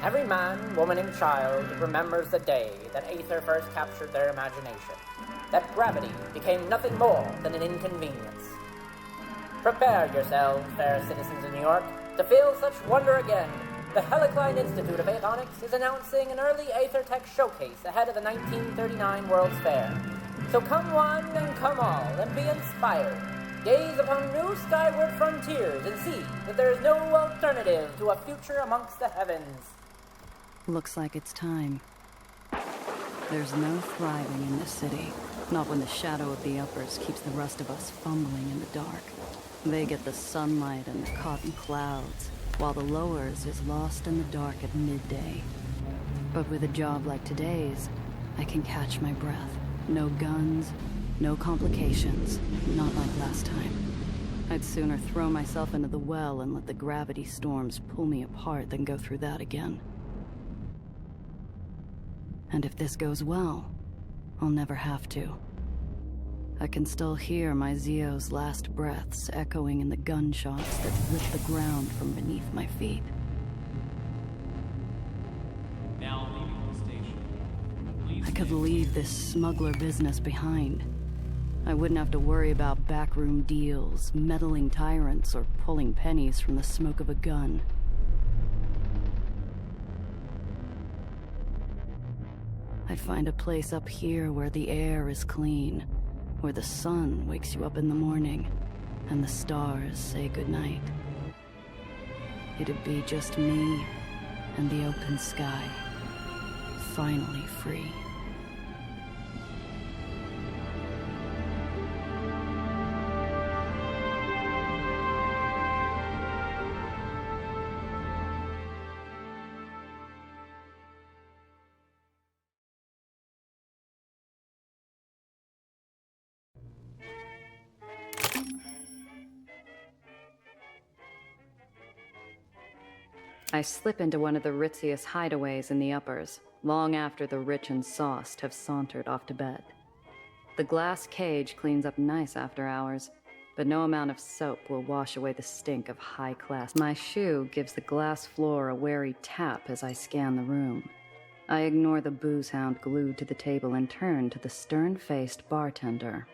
Every man, woman, and child remembers the day that Aether first captured their imagination, that gravity became nothing more than an inconvenience. Prepare yourselves, fair citizens of New York, to feel such wonder again. The Helicline Institute of Avionics is announcing an early Aether Tech showcase ahead of the 1939 World's Fair. So come one and come all, and be inspired. Gaze upon new skyward frontiers and see that there is no alternative to a future amongst the heavens. Looks like it's time. There's no thriving in this city. Not when the shadow of the uppers keeps the rest of us fumbling in the dark. They get the sunlight and the cotton clouds, while the lowers is lost in the dark at midday. But with a job like today's, I can catch my breath. No guns, no complications, not like last time. I'd sooner throw myself into the well and let the gravity storms pull me apart than go through that again. And if this goes well, I'll never have to. I can still hear my Zio's last breaths echoing in the gunshots that rip the ground from beneath my feet. Now leaving the station. I could leave this smuggler business behind. I wouldn't have to worry about backroom deals, meddling tyrants, or pulling pennies from the smoke of a gun. I'd find a place up here where the air is clean, where the sun wakes you up in the morning, and the stars say goodnight. It'd be just me and the open sky, finally free. I slip into one of the ritziest hideaways in the uppers, long after the rich and sauced have sauntered off to bed. The glass cage cleans up nice after hours, but no amount of soap will wash away the stink of high class. My shoe gives the glass floor a wary tap as I scan the room. I ignore the booze hound glued to the table and turn to the stern-faced bartender.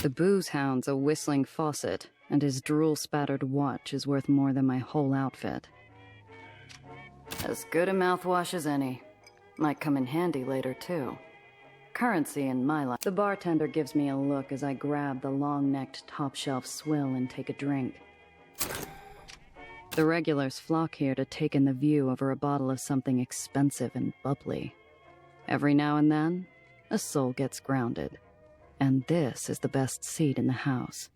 The booze hound's a whistling faucet, and his drool-spattered watch is worth more than my whole outfit. As good a mouthwash as any. Might come in handy later, too. Currency in my life. The bartender gives me a look as I grab the long-necked top-shelf swill and take a drink. The regulars flock here to take in the view over a bottle of something expensive and bubbly. Every now and then, a soul gets grounded. And this is the best seat in the house.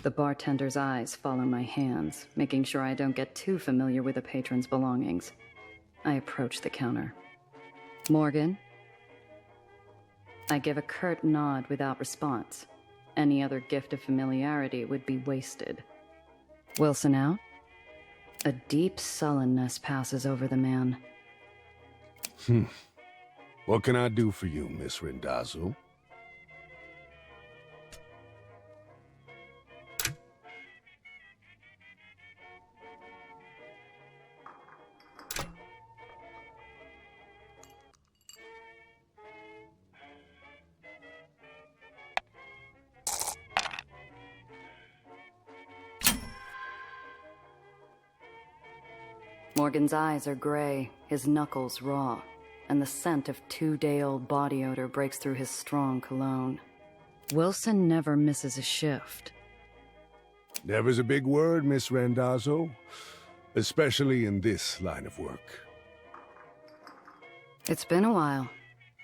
The bartender's eyes follow my hands, making sure I don't get too familiar with the patron's belongings. I approach the counter. Morgan? I give a curt nod without response. Any other gift of familiarity would be wasted. Wilson out? A deep sullenness passes over the man. What can I do for you, Miss Randazzo? Morgan's eyes are gray, his knuckles raw, and the scent of 2-day-old body odor breaks through his strong cologne. Wilson never misses a shift. Never's a big word, Miss Randazzo, especially in this line of work. It's been a while.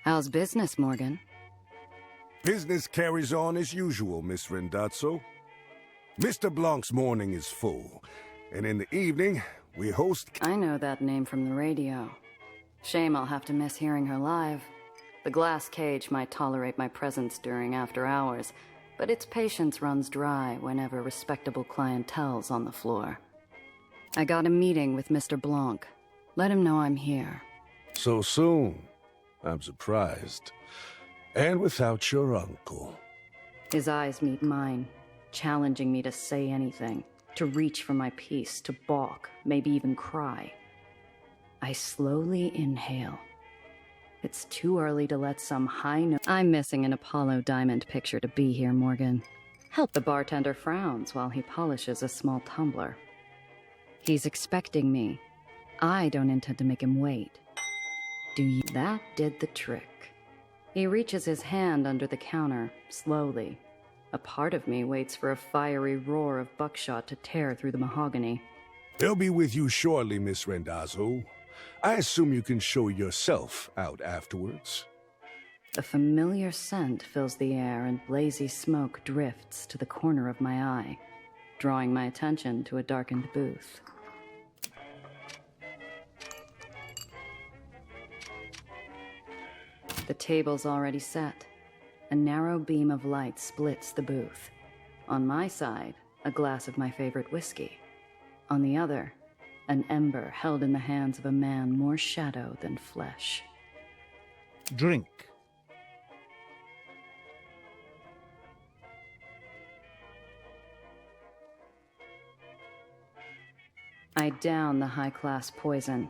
How's business, Morgan? Business carries on as usual, Miss Randazzo. Mr. Blanc's morning is full, and in the evening, we host... I know that name from the radio. Shame I'll have to miss hearing her live. The glass cage might tolerate my presence during after hours, but its patience runs dry whenever respectable clientele's on the floor. I got a meeting with Mr. Blanc. Let him know I'm here. So soon? I'm surprised. And without your uncle. His eyes meet mine, challenging me to say anything, to reach for my piece, to balk, maybe even cry. I slowly inhale. It's too early to let some high note. I'm missing an Apollo diamond picture to be here, Morgan. Help. The bartender frowns while he polishes a small tumbler. He's expecting me. I don't intend to make him wait. Do you? That did the trick. He reaches his hand under the counter, slowly. A part of me waits for a fiery roar of buckshot to tear through the mahogany. They'll be with you shortly, Miss Randazzo. I assume you can show yourself out afterwards. A familiar scent fills the air and blazy smoke drifts to the corner of my eye, drawing my attention to a darkened booth. The table's already set. A narrow beam of light splits the booth. On my side, a glass of my favorite whiskey. On the other, an ember held in the hands of a man more shadow than flesh. Drink. I down the high-class poison.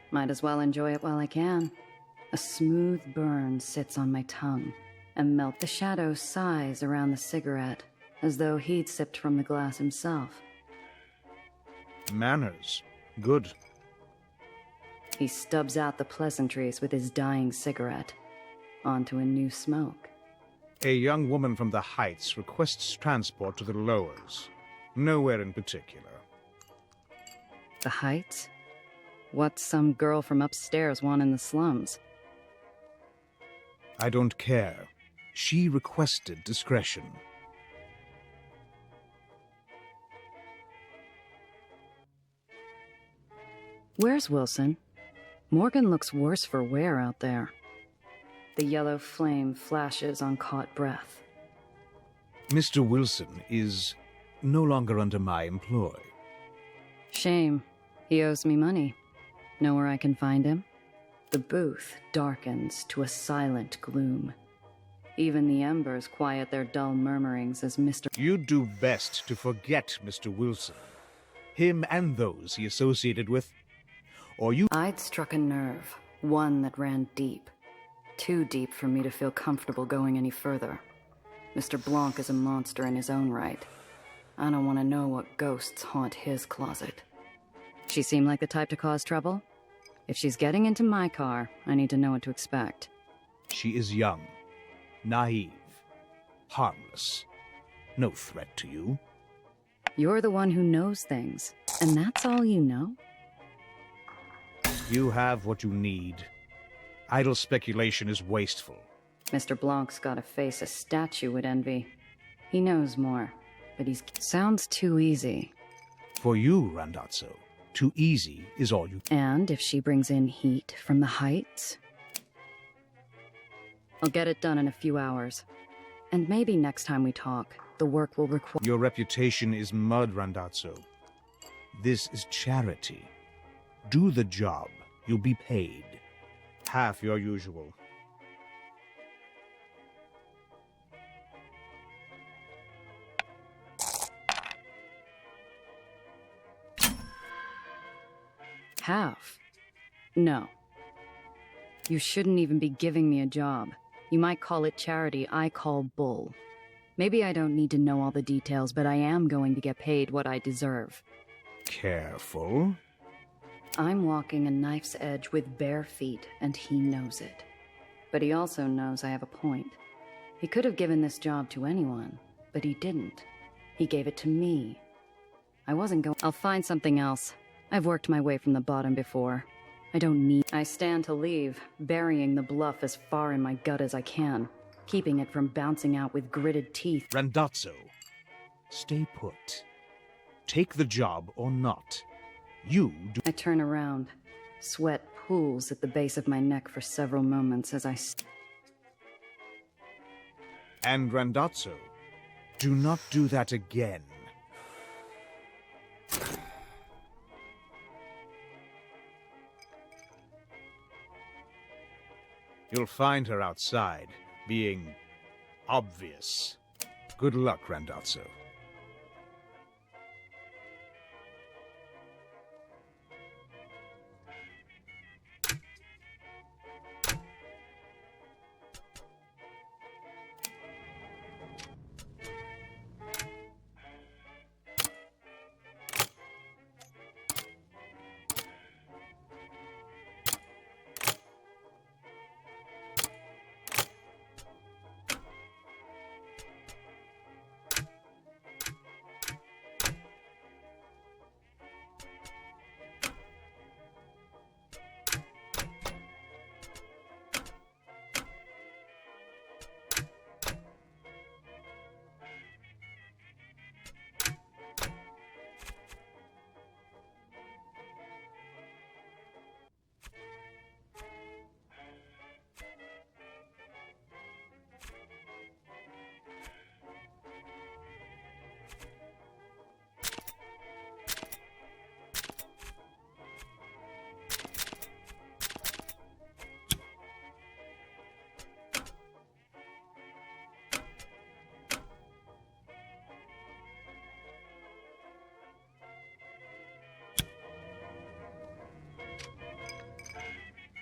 Might as well enjoy it while I can. A smooth burn sits on my tongue, and melt. The shadow sighs around the cigarette, as though he'd sipped from the glass himself. Manners. Good. He stubs out the pleasantries with his dying cigarette, onto a new smoke. A young woman from the Heights requests transport to the Lowers. Nowhere in particular. The Heights? What's some girl from upstairs want in the slums? I don't care. She requested discretion. Where's Wilson? Morgan looks worse for wear out there. The yellow flame flashes on caught breath. Mr. Wilson is no longer under my employ. Shame. He owes me money. Know where I can find him? The booth darkens to a silent gloom. Even the embers quiet their dull murmurings as Mr. You'd do best to forget Mr. Wilson. Him and those he associated with. Or you... I'd struck a nerve, one that ran deep. Too deep for me to feel comfortable going any further. Mr. Blanc is a monster in his own right. I don't want to know what ghosts haunt his closet. She seem like the type to cause trouble? If she's getting into my car, I need to know what to expect. She is young, naive, harmless. No threat to you. You're the one who knows things, and that's all you know? You have what you need. Idle speculation is wasteful. Mr. Blanc's got a face a statue would envy. He knows more, but he's... Sounds too easy. For you, Randazzo, too easy is all you... And if she brings in heat from the Heights? I'll get it done in a few hours. And maybe next time we talk, the work will require... Your reputation is mud, Randazzo. This is charity. Do the job. You'll be paid. Half your usual. Half? No. You shouldn't even be giving me a job. You might call it charity, I call bull. Maybe I don't need to know all the details, but I am going to get paid what I deserve. Careful. I'm walking a knife's edge with bare feet, and he knows it. But he also knows I have a point. He could have given this job to anyone, but he didn't. He gave it to me. I wasn't going... I'll find something else. I've worked my way from the bottom before. I don't need... I stand to leave, burying the bluff as far in my gut as I can, keeping it from bouncing out with gritted teeth. Randazzo, stay put. Take the job or not. You do... I turn around. Sweat pools at the base of my neck for several moments as I... And Randazzo, do not do that again. You'll find her outside, being obvious. Good luck, Randazzo.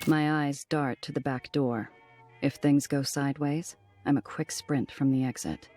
My eyes dart to the back door. If things go sideways, I'm a quick sprint from the exit.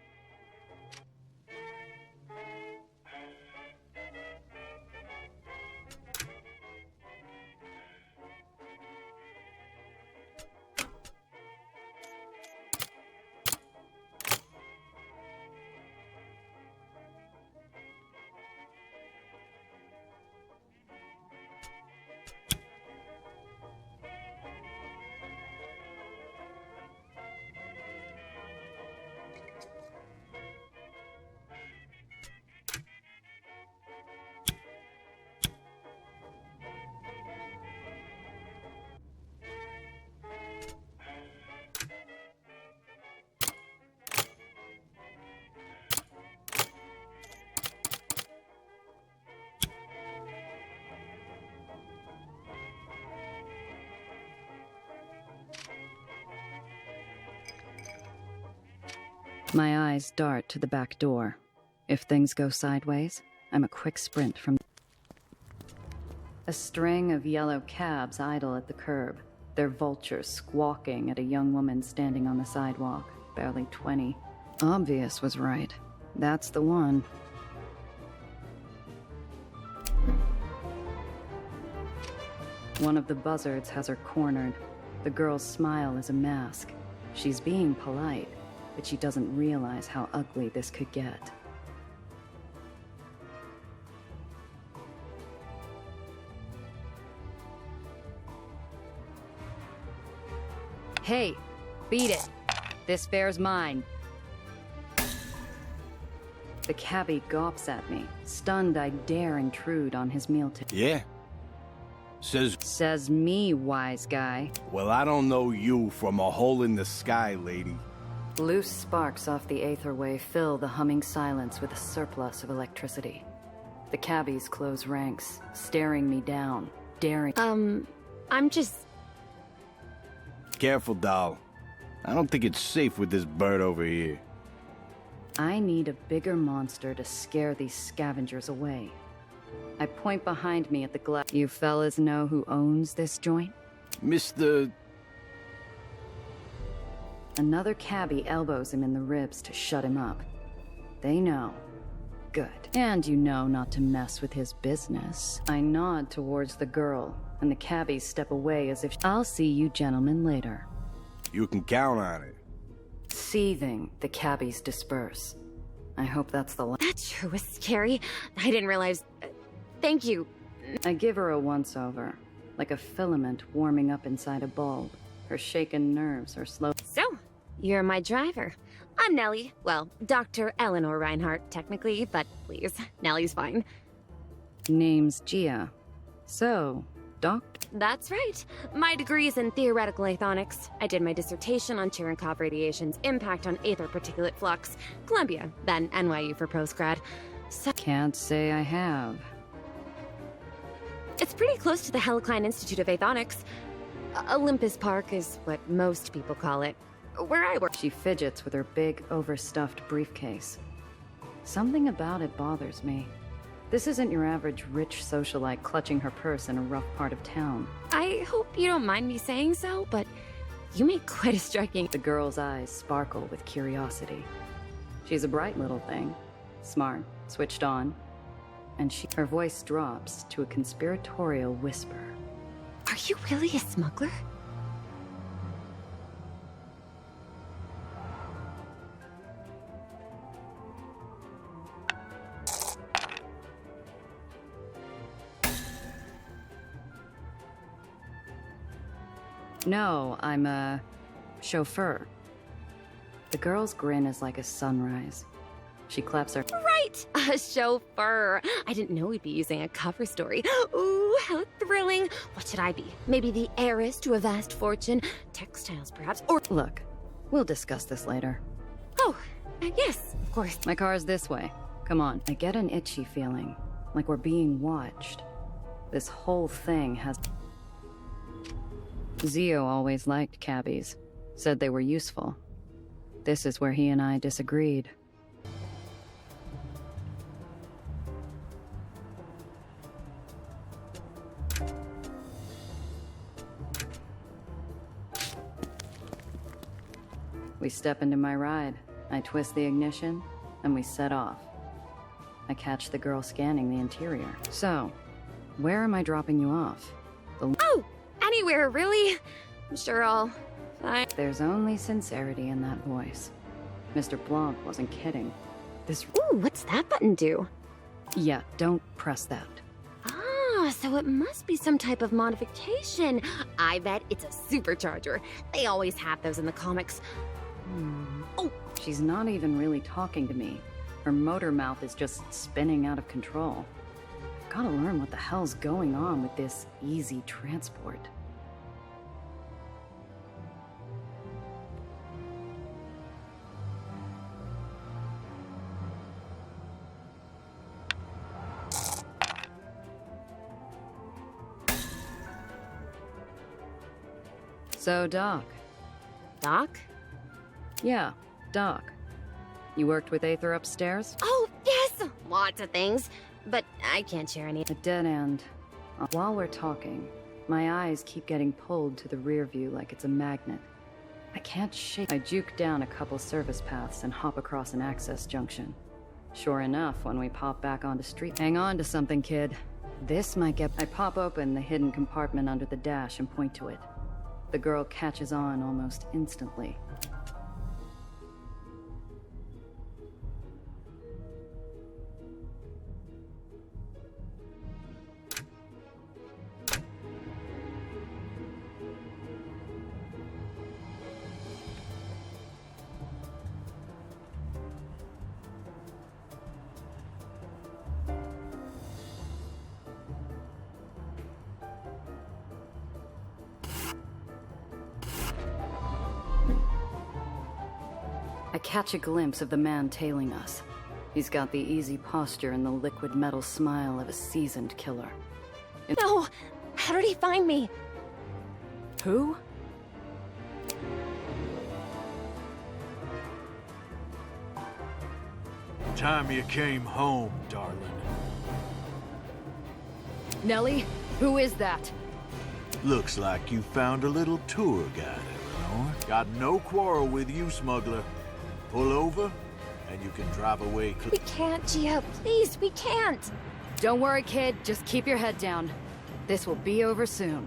My eyes dart to the back door. If things go sideways, I'm a quick sprint from... A string of yellow cabs idle at the curb, their vultures squawking at a young woman standing on the sidewalk, barely 20. Obvious was right. That's the one. One of the buzzards has her cornered. The girl's smile is a mask. She's being polite, but she doesn't realize how ugly this could get. Hey, beat it. This fare's mine. The cabbie gawps at me, stunned I dare intrude on his meal table. Yeah. Says me, wise guy. Well, I don't know you from a hole in the sky, lady. Loose sparks off the Aetherway fill the humming silence with a surplus of electricity. The cabbies close ranks, staring me down, daring... I'm just... Careful, doll. I don't think it's safe with this bird over here. I need a bigger monster to scare these scavengers away. I point behind me at the glass. You fellas know who owns this joint? Mr... Another cabbie elbows him in the ribs to shut him up. They know. Good. And you know not to mess with his business. I nod towards the girl, and the cabbies step away as if... I'll see you gentlemen later. You can count on it. Seething, the cabbies disperse. I hope that's the last. That sure was scary. I didn't realize... thank you. I give her a once-over, like a filament warming up inside a bulb. Her shaken nerves are slow. So, you're my driver. I'm Nellie. Well, Dr. Eleanor Reinhardt, technically, but please, Nellie's fine. Name's Gia. So, That's right. My degree's in theoretical aethonics. I did my dissertation on Cherenkov radiation's impact on aether particulate flux. Columbia, then NYU for postgrad. So Can't say I have. it's pretty close to the Helicline Institute of Aethonics. Olympus Park is what most people call it. Where I work. She fidgets with her big, overstuffed briefcase. Something about it bothers me. This isn't your average rich socialite clutching her purse in a rough part of town. I hope you don't mind me saying so, but you make quite a striking... The girl's eyes sparkle with curiosity. She's a bright little thing. Smart, switched on. And her voice drops to a conspiratorial whisper. Are you really a smuggler? No, I'm a chauffeur. The girl's grin is like a sunrise. She claps her. Right! A chauffeur. I didn't know we'd be using a cover story. Ooh, how thrilling. What should I be? Maybe the heiress to a vast fortune? Textiles, perhaps? Or... Look, we'll discuss this later. Oh, yes, of course. My car's this way. Come on. I get an itchy feeling, like we're being watched. This whole thing has... Zio always liked cabbies. Said they were useful. This is where he and I disagreed. We step into my ride. I twist the ignition, and we set off. I catch the girl scanning the interior. So, where am I dropping you off? Oh! Anywhere, really? I'm sure I'll find... There's only sincerity in that voice. Mr. Blanc wasn't kidding. This... Ooh, what's that button do? Yeah, don't press that. Ah, so it must be some type of modification. I bet it's a supercharger. They always have those in the comics. Oh! She's not even really talking to me. Her motor mouth is just spinning out of control. Gotta learn what the hell's going on with this easy transport. So, Doc. Doc? Yeah, Doc. You worked with Aether upstairs? Oh, yes! Lots of things. But I can't share any. A dead end. While we're talking, my eyes keep getting pulled to the rear view like it's a magnet. I can't shake. I juke down a couple service paths and hop across an access junction. Sure enough, when we pop back onto street... Hang on to something, kid. This might get... I pop open the hidden compartment under the dash and point to it. The girl catches on almost instantly. I catch a glimpse of the man tailing us. He's got the easy posture and the liquid metal smile of a seasoned killer. No! How did he find me? Who? Time you came home, darling. Nellie? Who is that? Looks like you found a little tour guide, Eleanor. Got no quarrel with you, smuggler. Pull over, and you can drive away. We can't, Gio. Please, we can't. Don't worry, kid. Just keep your head down. This will be over soon.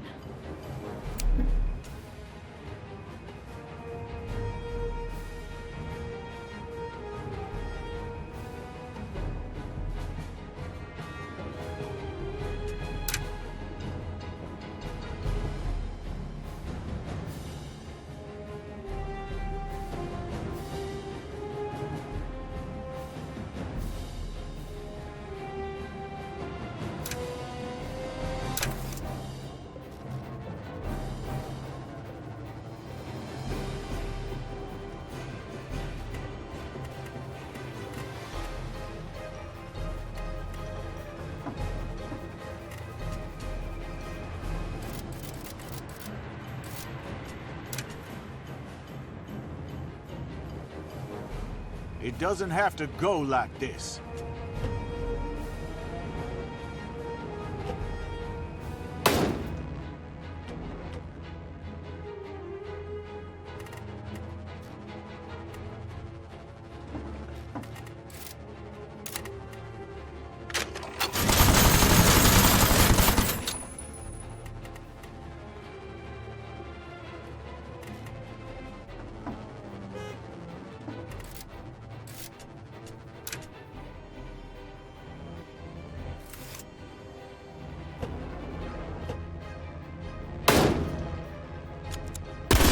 It doesn't have to go like this.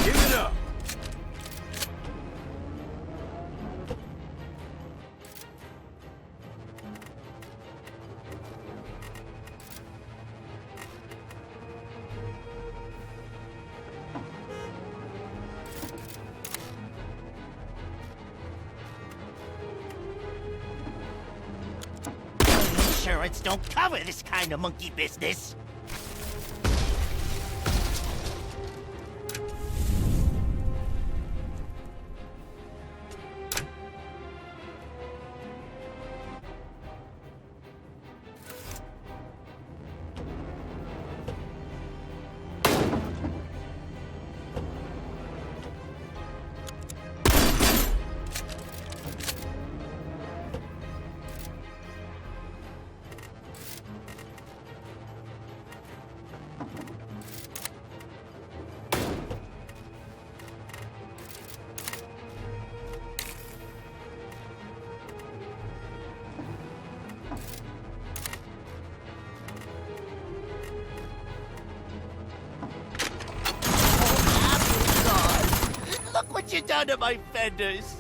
Give it up! Insurance don't cover this kind of monkey business. Look what you done to my fenders!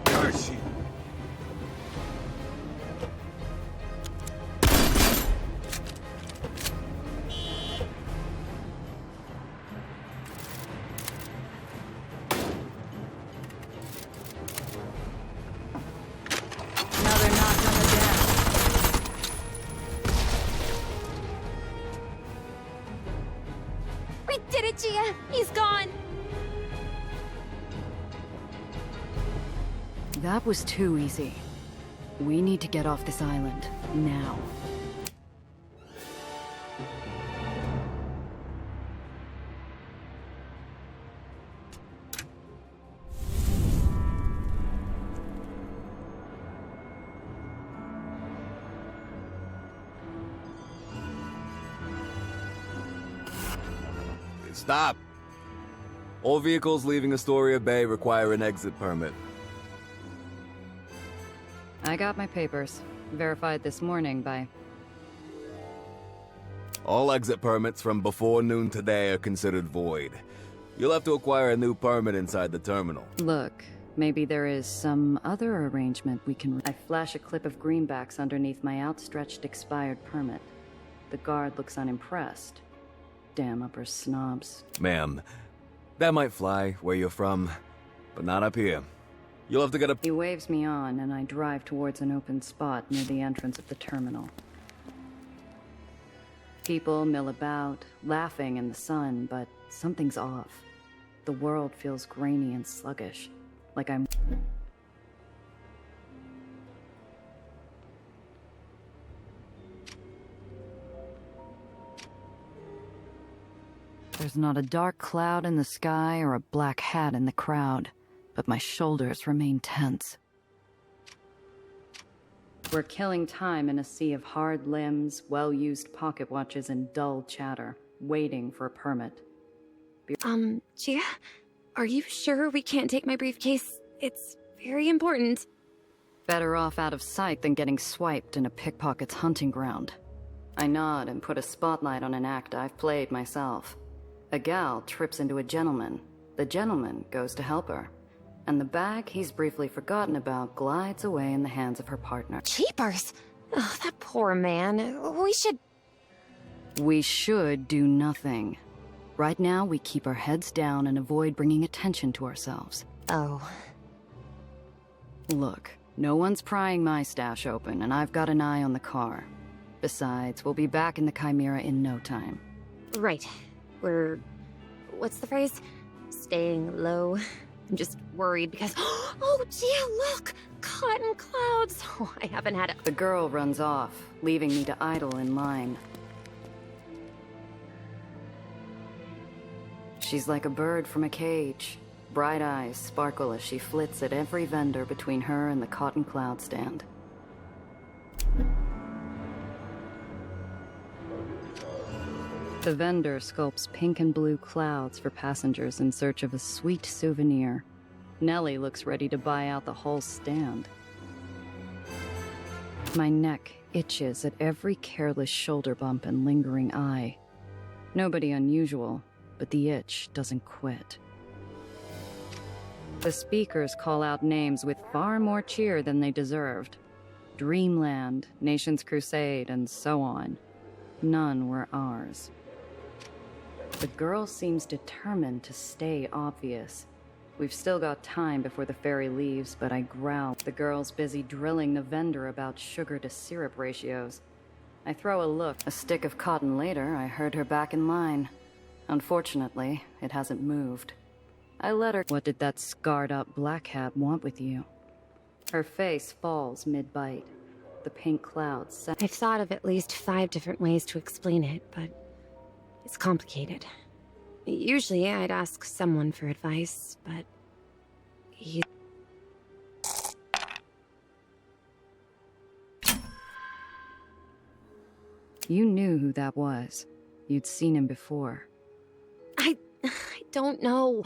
Curse you! Another knock on the desk. We did it, Gia! He's gone! That was too easy. We need to get off this island, now. Stop! All vehicles leaving Astoria Bay require an exit permit. I got my papers. Verified this morning by... All exit permits from before noon today are considered void. You'll have to acquire a new permit inside the terminal. Look, maybe there is some other arrangement we can... I flash a clip of greenbacks underneath my outstretched expired permit. The guard looks unimpressed. Damn upper snobs. Ma'am, that might fly where you're from, but not up here. You'll have to get a... He waves me on, and I drive towards an open spot near the entrance of the terminal. People mill about, laughing in the sun, but something's off. The world feels grainy and sluggish, like I'm... There's not a dark cloud in the sky or a black hat in the crowd, but my shoulders remain tense. We're killing time in a sea of hard limbs, well-used pocket watches, and dull chatter, waiting for a permit. Gia? Are you sure we can't take my briefcase? It's very important. Better off out of sight than getting swiped in a pickpocket's hunting ground. I nod and put a spotlight on an act I've played myself. A gal trips into a gentleman. The gentleman goes to help her. And the bag he's briefly forgotten about glides away in the hands of her partner. Cheapers! Oh, that poor man. We should do nothing. Right now, we keep our heads down and avoid bringing attention to ourselves. Oh. Look, no one's prying my stash open, and I've got an eye on the car. Besides, we'll be back in the Chimera in no time. Right. What's the phrase? Staying low. I'm just worried because... Oh, Gia, look! Cotton clouds! Oh, I haven't had it. The girl runs off, leaving me to idle in line. She's like a bird from a cage. Bright eyes sparkle as she flits at every vendor between her and the cotton cloud stand. The vendor sculpts pink and blue clouds for passengers in search of a sweet souvenir. Nellie looks ready to buy out the whole stand. My neck itches at every careless shoulder bump and lingering eye. Nobody unusual, but the itch doesn't quit. The speakers call out names with far more cheer than they deserved. Dreamland, Nation's Crusade, and so on. None were ours. The girl seems determined to stay obvious. We've still got time before the ferry leaves, but I growl. The girl's busy drilling the vendor about sugar to syrup ratios. I throw a look. A stick of cotton later, I herd her back in line. Unfortunately, it hasn't moved. I let her... What did that scarred-up black hat want with you? Her face falls mid-bite. The pink clouds... I've thought of at least 5 different ways to explain it, but... it's complicated. Usually I'd ask someone for advice, but... You knew who that was. You'd seen him before. I don't know.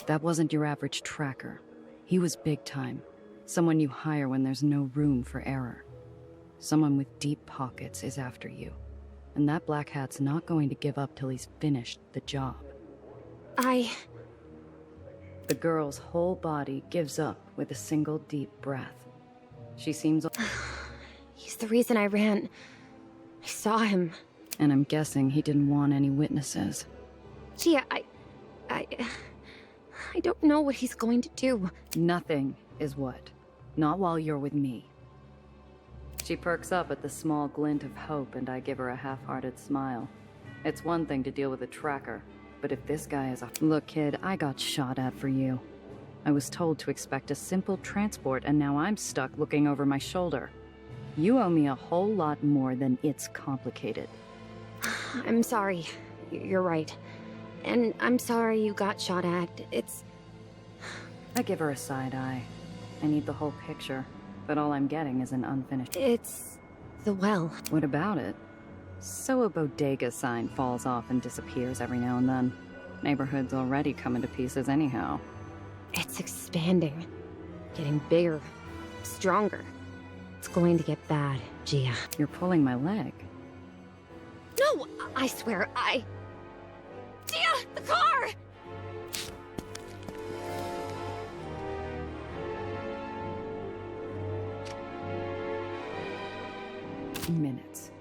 That wasn't your average tracker. He was big time. Someone you hire when there's no room for error. Someone with deep pockets is after you. And that black hat's not going to give up till he's finished the job. The girl's whole body gives up with a single deep breath. She seems... He's the reason I ran. I saw him. And I'm guessing he didn't want any witnesses. Gia, I don't know what he's going to do. Nothing is what. Not while you're with me. She perks up at the small glint of hope, and I give her a half-hearted smile. It's one thing to deal with a tracker, but if this guy is a... Look, kid, I got shot at for you. I was told to expect a simple transport, and now I'm stuck looking over my shoulder. You owe me a whole lot more than it's complicated. I'm sorry. You're right. And I'm sorry you got shot at. It's... I give her a side eye. I need the whole picture, but all I'm getting is an unfinished... It's... the well. What about it? So a bodega sign falls off and disappears every now and then. Neighborhood's already coming to pieces anyhow. It's expanding. Getting bigger. Stronger. It's going to get bad, Gia. You're pulling my leg. No, I swear, Gia, the car! Minutes.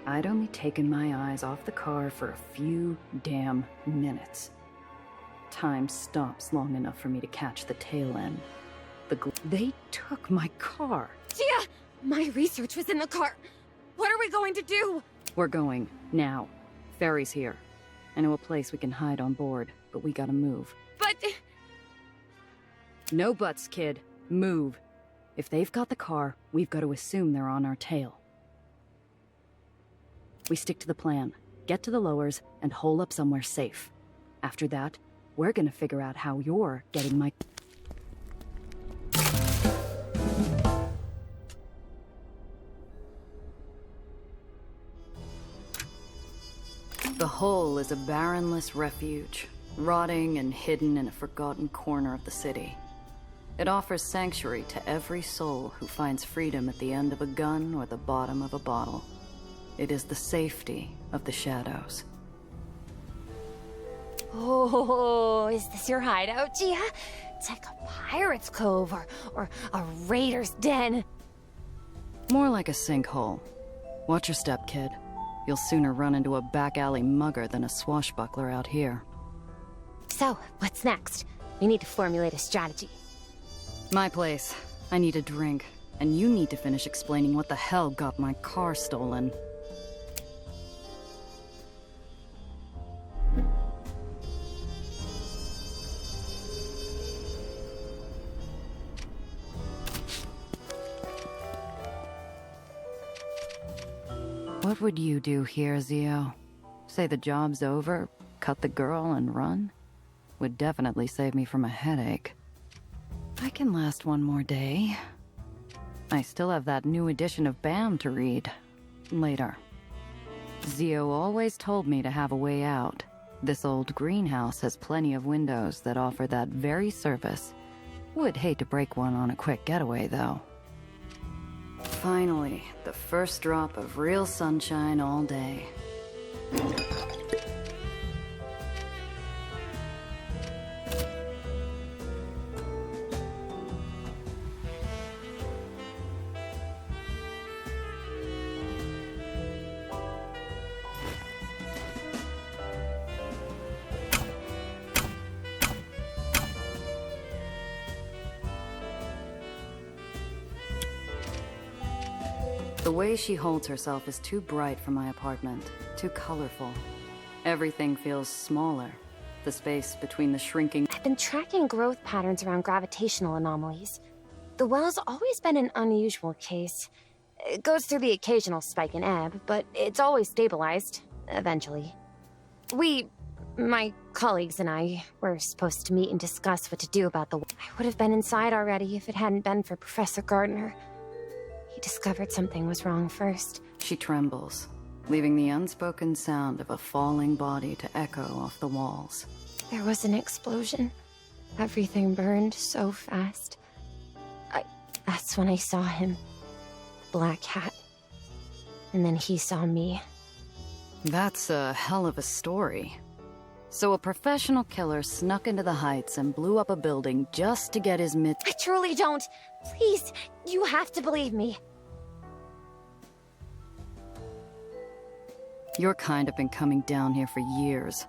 I'd only taken my eyes off the car for a few damn minutes. Time stops long enough for me to catch the tail end. They took my car. Gia! My research was in the car. What are we going to do? We're going, now. Ferry's here. I know a place we can hide on board, but we gotta move. But... No buts, kid. Move. If they've got the car, we've got to assume they're on our tail. We stick to the plan. Get to the lowers and hole up somewhere safe. After that, we're gonna figure out how you're getting my... The hole is a barrenless refuge, rotting and hidden in a forgotten corner of the city. It offers sanctuary to every soul who finds freedom at the end of a gun or the bottom of a bottle. It is the safety of the shadows. Oh, is this your hideout, Gia? It's like a pirate's cove or a raider's den. More like a sinkhole. Watch your step, kid. You'll sooner run into a back alley mugger than a swashbuckler out here. So, what's next? We need to formulate a strategy. My place. I need a drink. And you need to finish explaining what the hell got my car stolen. What would you do here, Zio? Say the job's over, cut the girl, and run? Would definitely save me from a headache. I can last one more day. I still have that new edition of BAM to read. Later. Zio always told me to have a way out. This old greenhouse has plenty of windows that offer that very service. Would hate to break one on a quick getaway, though. Finally, the first drop of real sunshine all day. The way she holds herself is too bright for my apartment, too colorful. Everything feels smaller. The space between the shrinking... I've been tracking growth patterns around gravitational anomalies. The well's always been an unusual case. It goes through the occasional spike and ebb, but it's always stabilized, eventually. My colleagues and I, were supposed to meet and discuss what to do about the... I would have been inside already if it hadn't been for Professor Gardner. He discovered something was wrong first. She trembles, leaving the unspoken sound of a falling body to echo off the walls. There was an explosion. Everything burned so fast. That's when I saw him. The black hat. And then he saw me. That's a hell of a story. So a professional killer snuck into the Heights and blew up a building just to get his I truly don't. Please, you have to believe me. Your kind have been coming down here for years.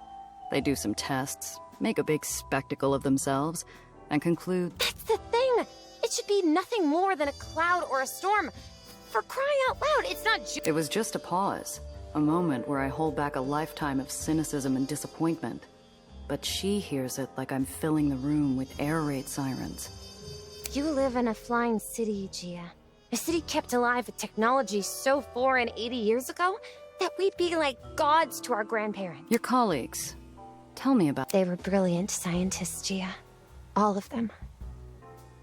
They do some tests, make a big spectacle of themselves, and conclude... That's the thing! It should be nothing more than a cloud or a storm. For crying out loud, it's not It was just a pause. A moment where I hold back a lifetime of cynicism and disappointment. But she hears it like I'm filling the room with air raid sirens. You live in a flying city, Gia. A city kept alive with technology so foreign 80 years ago that we'd be like gods to our grandparents. Your colleagues. Tell me about... They were brilliant scientists, Gia. All of them.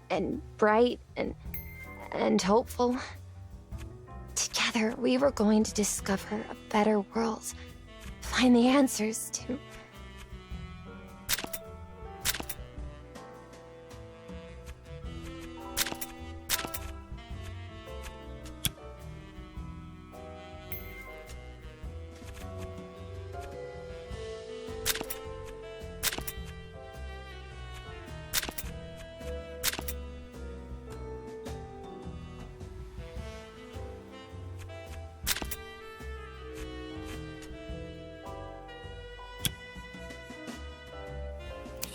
And bright and hopeful. Together, we were going to discover a better world. Find the answers to...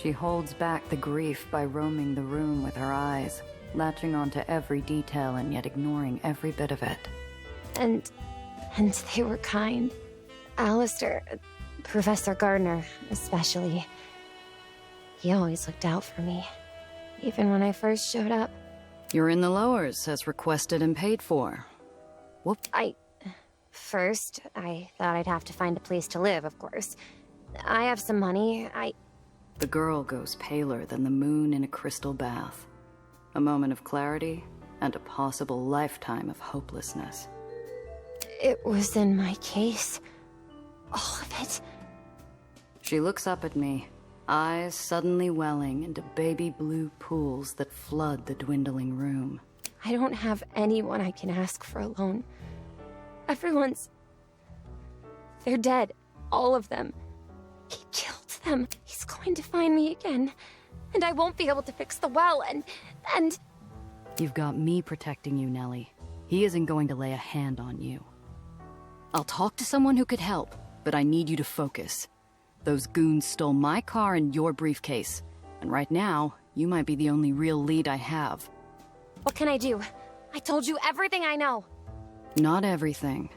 She holds back the grief by roaming the room with her eyes, latching onto every detail and yet ignoring every bit of it. And they were kind. Alistair, Professor Gardner, especially. He always looked out for me, even when I first showed up. You're in the lowers, as requested and paid for. Whoop. First, I thought I'd have to find a place to live, of course. I have some money, The girl goes paler than the moon in a crystal bath. A moment of clarity, and a possible lifetime of hopelessness. It was in my case. All of it. She looks up at me, eyes suddenly welling into baby blue pools that flood the dwindling room. I don't have anyone I can ask for a loan. Everyone's... They're dead. All of them. He killed them. He's going to find me again. And I won't be able to fix the well, and... You've got me protecting you, Nellie. He isn't going to lay a hand on you. I'll talk to someone who could help, but I need you to focus. Those goons stole my car and your briefcase. And right now, you might be the only real lead I have. What can I do? I told you everything I know. Not everything.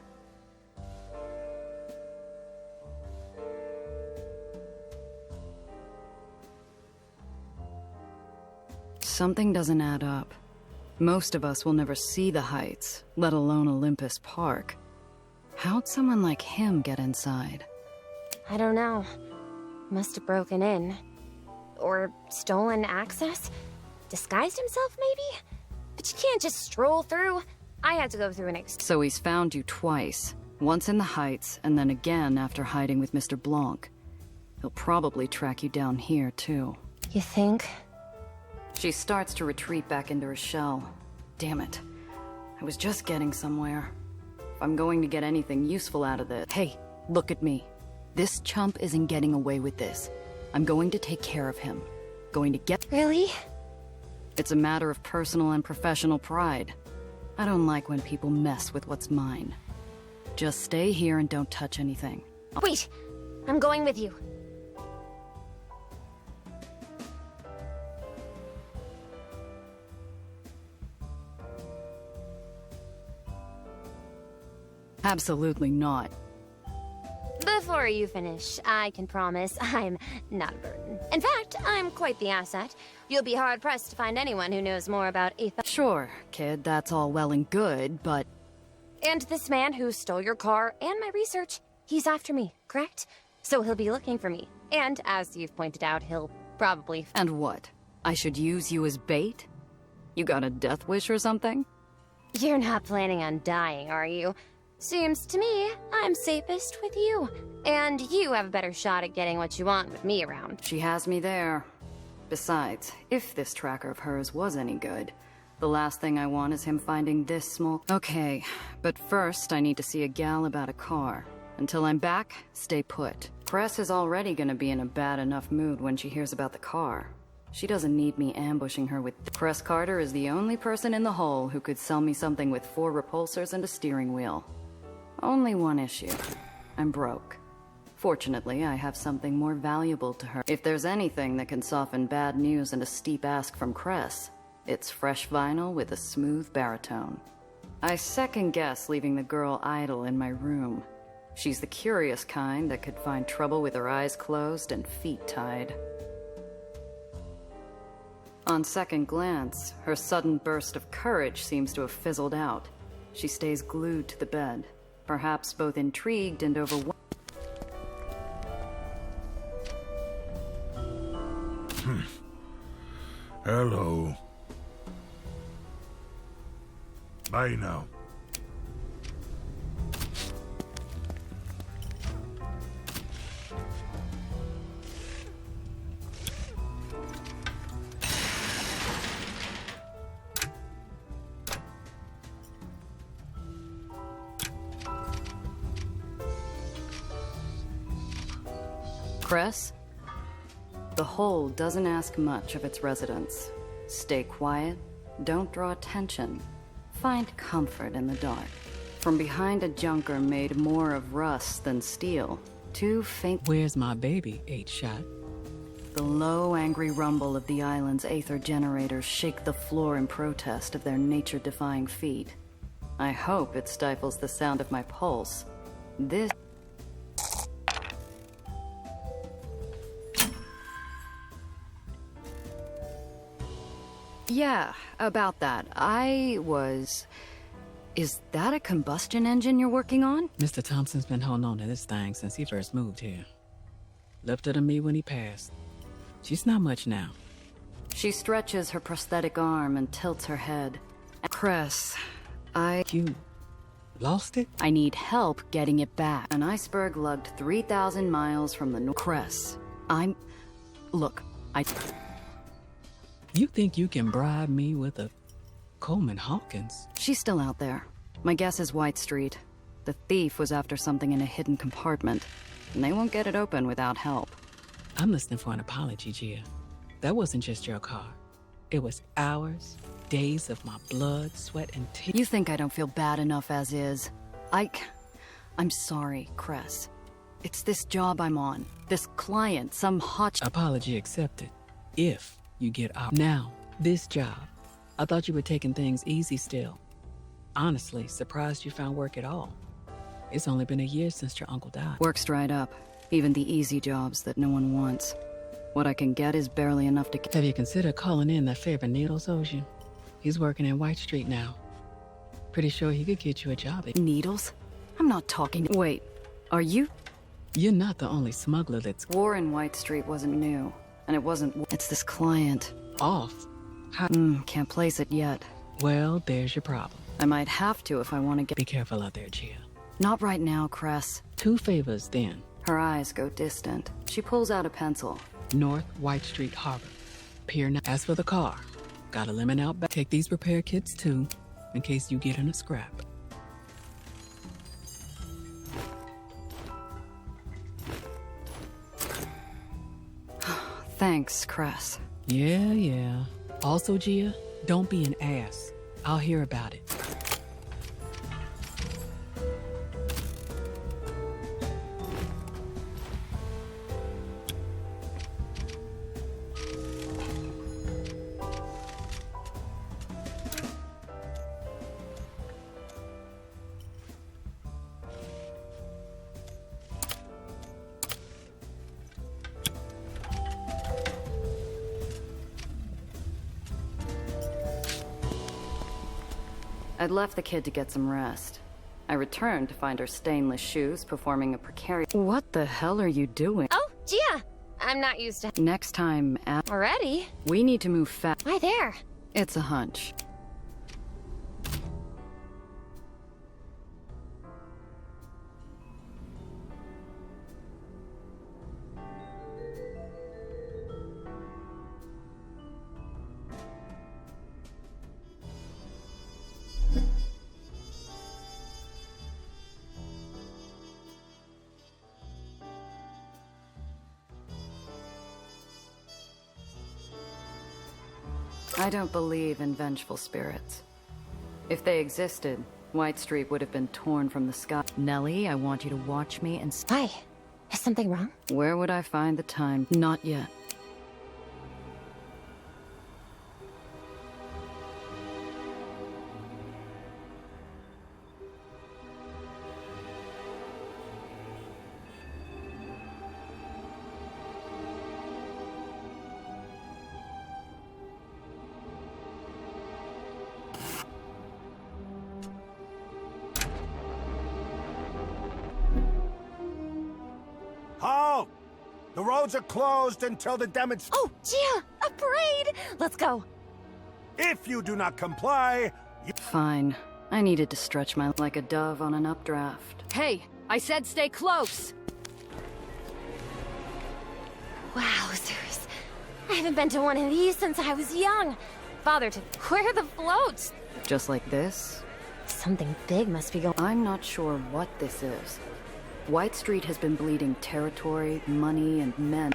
Something doesn't add up. Most of us will never see the heights, let alone Olympus Park. How'd someone like him get inside? I don't know. Must have broken in. Or stolen access? Disguised himself, maybe? But you can't just stroll through. I had to go through an So he's found you twice. Once in the Heights, and then again after hiding with Mr. Blanc. He'll probably track you down here, too. You think? She starts to retreat back into her shell. Damn it. I was just getting somewhere. If I'm going to get anything useful out of this... Hey, look at me. This chump isn't getting away with this. I'm going to take care of him. Going to get... Really? It's a matter of personal and professional pride. I don't like when people mess with what's mine. Just stay here and don't touch anything. Wait! I'm going with you. Absolutely not. Before you finish, I can promise I'm not a burden. In fact, I'm quite the asset. You'll be hard-pressed to find anyone who knows more about Aether. Sure, kid, that's all well and good, but... And this man who stole your car and my research, he's after me, correct? So he'll be looking for me. And as you've pointed out, he'll probably... And what? I should use you as bait? You got a death wish or something? You're not planning on dying, are you? Seems to me I'm safest with you. And you have a better shot at getting what you want with me around. She has me there. Besides, if this tracker of hers was any good, the last thing I want is him finding this small... Okay, but first I need to see a gal about a car. Until I'm back, stay put. Cress is already gonna be in a bad enough mood when she hears about the car. She doesn't need me ambushing her with... Cress Carter is the only person in the hole who could sell me something with 4 repulsors and a steering wheel. Only one issue. I'm broke. Fortunately, I have something more valuable to her. If there's anything that can soften bad news and a steep ask from Cress, it's fresh vinyl with a smooth baritone. I second-guess leaving the girl idle in my room. She's the curious kind that could find trouble with her eyes closed and feet tied. On second glance, her sudden burst of courage seems to have fizzled out. She stays glued to the bed, perhaps both intrigued and overwhelmed. Hello. Bye now. Cress? The hole doesn't ask much of its residents. Stay quiet, don't draw attention, find comfort in the dark. From behind a junker made more of rust than steel, 2 faint... Where's my baby, 8-Shot? The low, angry rumble of the island's Aether generators shake the floor in protest of their nature-defying feat. I hope it stifles the sound of my pulse. This... Yeah, about that. Is that a combustion engine you're working on? Mr. Thompson's been holding on to this thing since he first moved here. Left her to me when he passed. She's not much now. She stretches her prosthetic arm and tilts her head. Cress, You lost it? I need help getting it back. An iceberg lugged 3,000 miles from the north. Cress, Look, You think you can bribe me with a Coleman Hawkins? She's still out there. My guess is White Street. The thief was after something in a hidden compartment, and they won't get it open without help. I'm listening for an apology, Gia. That wasn't just your car. It was hours, days of my blood, sweat, and tears. You think I don't feel bad enough as is? I'm sorry, Cress. It's this job I'm on. This client, some hot... Apology accepted. If you get out. Now, this job. I thought you were taking things easy still. Honestly, surprised you found work at all. It's only been a year since your uncle died. Work's dried up. Even the easy jobs that no one wants. What I can get is barely enough to... Have you considered calling in that favor Needles owes you? He's working in White Street now. Pretty sure he could get you a job. Needles? I'm not talking... Wait, are you... You're not the only smuggler that's... War in White Street wasn't new. And it wasn't... It's this client. Off? How... Can't place it yet. Well, there's your problem. I might have to if I want to get... Be careful out there, Gia. Not right now, Cress. 2 favors, then. Her eyes go distant. She pulls out a pencil. North White Street Harbor. Pier 9. As for the car, got a lemon out back. Take these repair kits, too, in case you get in a scrap. Thanks, Cress. Yeah. Also, Gia, don't be an ass. I'll hear about it. I'd left the kid to get some rest. I returned to find her stainless shoes performing a precarious... What the hell are you doing? Oh, Gia! I'm not used to... Next time, Already? we need to move fast. Why there? It's a hunch. I don't believe in vengeful spirits. If they existed, White Street would have been torn from the sky. Nellie, I want you to watch me and... Why? Is something wrong? Where would I find the time? Not yet. Halt! The roads are closed until the demonstration. Oh, Gia! A parade! Let's go. If you do not comply, Fine. I needed to stretch my... like a dove on an updraft. Hey! I said stay close! Wowzers. I haven't been to one of these since I was young. Father, where are the floats? Just like this? Something big must be going... I'm not sure what this is. White Street has been bleeding territory, money, and men.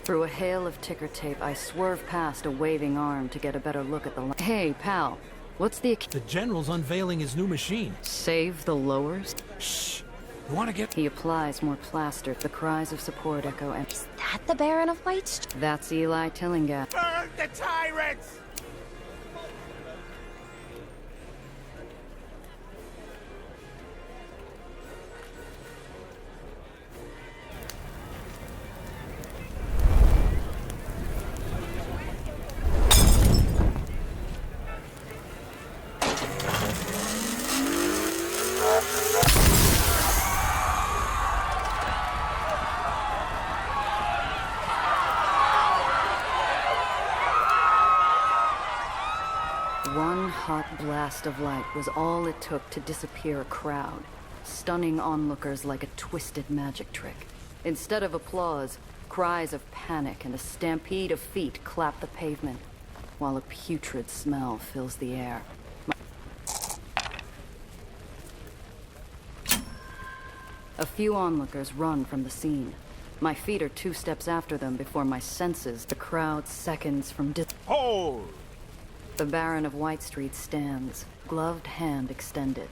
Through a hail of ticker tape, I swerve past a waving arm to get a better look at the... Hey, pal. What's the... The General's unveiling his new machine. Save the lowers? Shh! You want to get... He applies more plaster. The cries of support echo. And Is that the Baron of White Street? that's Eli Tillinghast. Burn the tyrants! One hot blast of light was all it took to disappear a crowd, stunning onlookers like a twisted magic trick. Instead of applause, cries of panic and a stampede of feet clap the pavement, while a putrid smell fills the air. A few onlookers run from the scene. My feet are 2 steps after them before my senses, the crowd seconds from Hold! The Baron of White Street stands, gloved hand extended.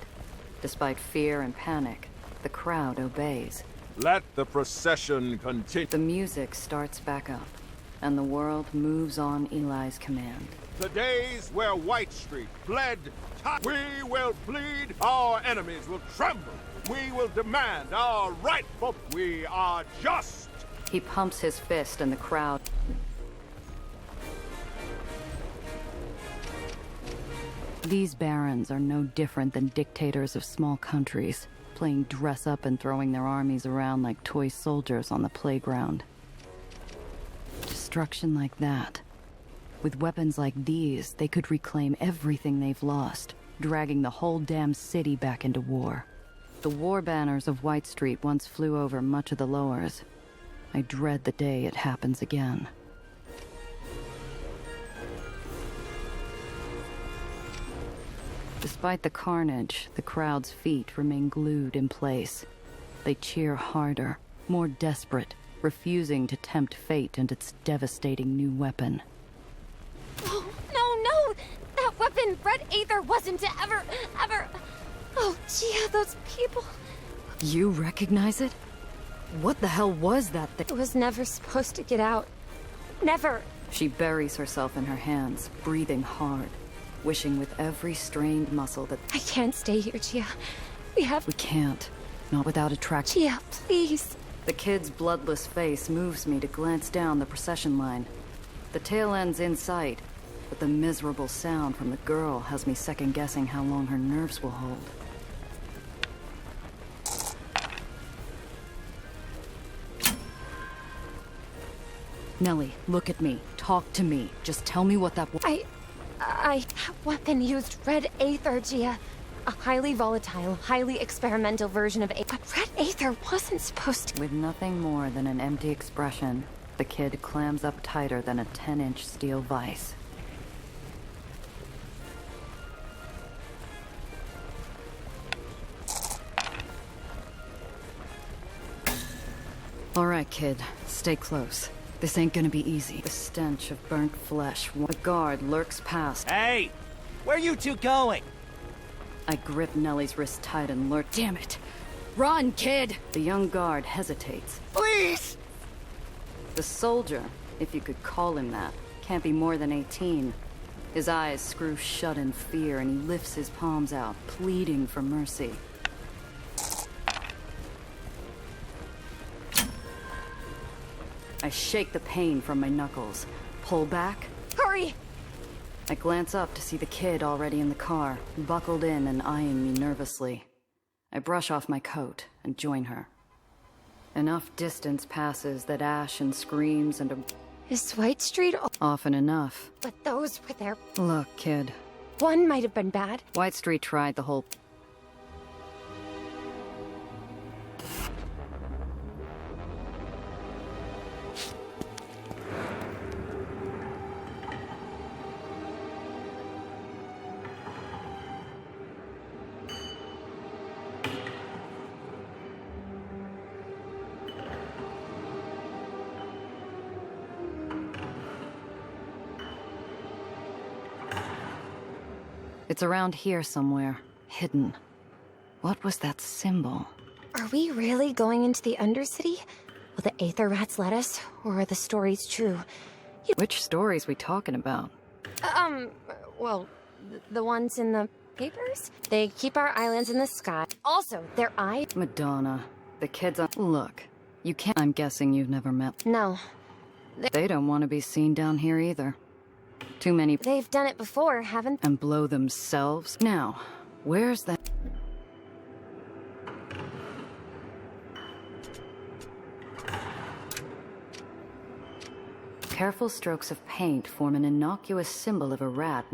Despite fear and panic, the crowd obeys. Let the procession continue. The music starts back up, and the world moves on Eli's command. The days where White Street bled, we will bleed, our enemies will tremble. We will demand our rightful. We are just. He pumps his fist and the crowd. These barons are no different than dictators of small countries, playing dress up and throwing their armies around like toy soldiers on the playground. Destruction like that. With weapons like these, they could reclaim everything they've lost, dragging the whole damn city back into war. The war banners of White Street once flew over much of the lowers. I dread the day it happens again. Despite the carnage, the crowd's feet remain glued in place. They cheer harder, more desperate, refusing to tempt fate and its devastating new weapon. Oh, no! That weapon, Red Aether, wasn't to ever... Oh, Gia, those people... You recognize it? What the hell was that thing? It was never supposed to get out. Never! She buries herself in her hands, breathing hard, wishing with every strained muscle that... I can't stay here, Gia. We can't. Not without attraction. Gia, please. The kid's bloodless face moves me to glance down the procession line. The tail end's in sight, but the miserable sound from the girl has me second-guessing how long her nerves will hold. Nellie, look at me. Talk to me. Just tell me what that was. That weapon used Red Aether, Gia. A highly volatile, highly experimental version of Aether. But Red Aether wasn't supposed to... With nothing more than an empty expression, the kid clams up tighter than a 10-inch steel vise. All right, kid. Stay close. This ain't gonna be easy. The stench of burnt flesh. A guard lurks past. Hey! Where you two going? I grip Nellie's wrist tight and lurk. Damn it! Run, kid! The young guard hesitates. Please! The soldier, if you could call him that, can't be more than 18. His eyes screw shut in fear and he lifts his palms out, pleading for mercy. I shake the pain from my knuckles. Pull back. Hurry! I glance up to see the kid already in the car, buckled in and eyeing me nervously. I brush off my coat and join her. Enough distance passes that ash and screams and Is White Street... Often enough. But those were their... Look, kid. One might have been bad. White Street tried the whole... It's around here somewhere, hidden. What was that symbol? Are we really going into the Undercity? Will the Aether rats let us, or are the stories true? Which stories we talking about? Well, the ones in the papers? They keep our islands in the sky. Also, their eye... Madonna. The kids on... Look, you can't... I'm guessing you've never met... No. They don't want to be seen down here either. Too many... They've done it before, haven't they? And blow themselves? Now, where's that... Careful strokes of paint form an innocuous symbol of a rat